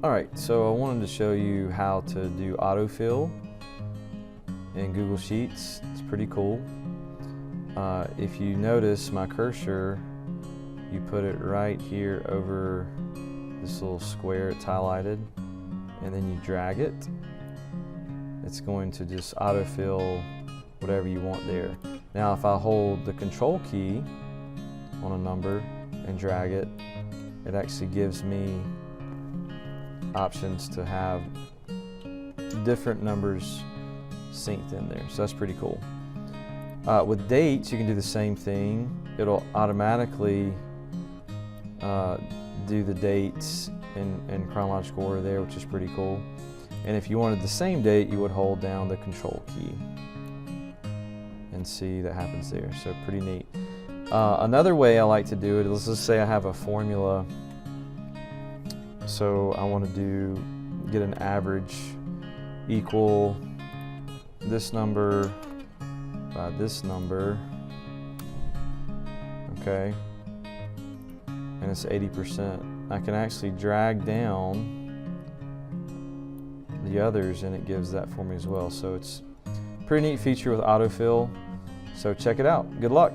Alright, so I wanted to show you how to do autofill in Google Sheets. It's pretty cool. If you notice my cursor, you put it right here over this little square it's highlighted, and then you drag it. It's going to just autofill whatever you want there. Now if I hold the control key on a number and drag it, it actually gives me options to have different numbers synced in there, so that's pretty cool. With dates, you can do the same thing. It'll automatically do the dates in chronological order there, which is pretty cool. And if you wanted the same date, you would hold down the control key and see that happens there, so pretty neat. Another way I like to do it, let's just say I have a formula. So I want to get an average equal this number by this number, okay, and it's 80%. I can actually drag down the others and it gives that for me as well. So it's a pretty neat feature with autofill, so check it out. Good luck.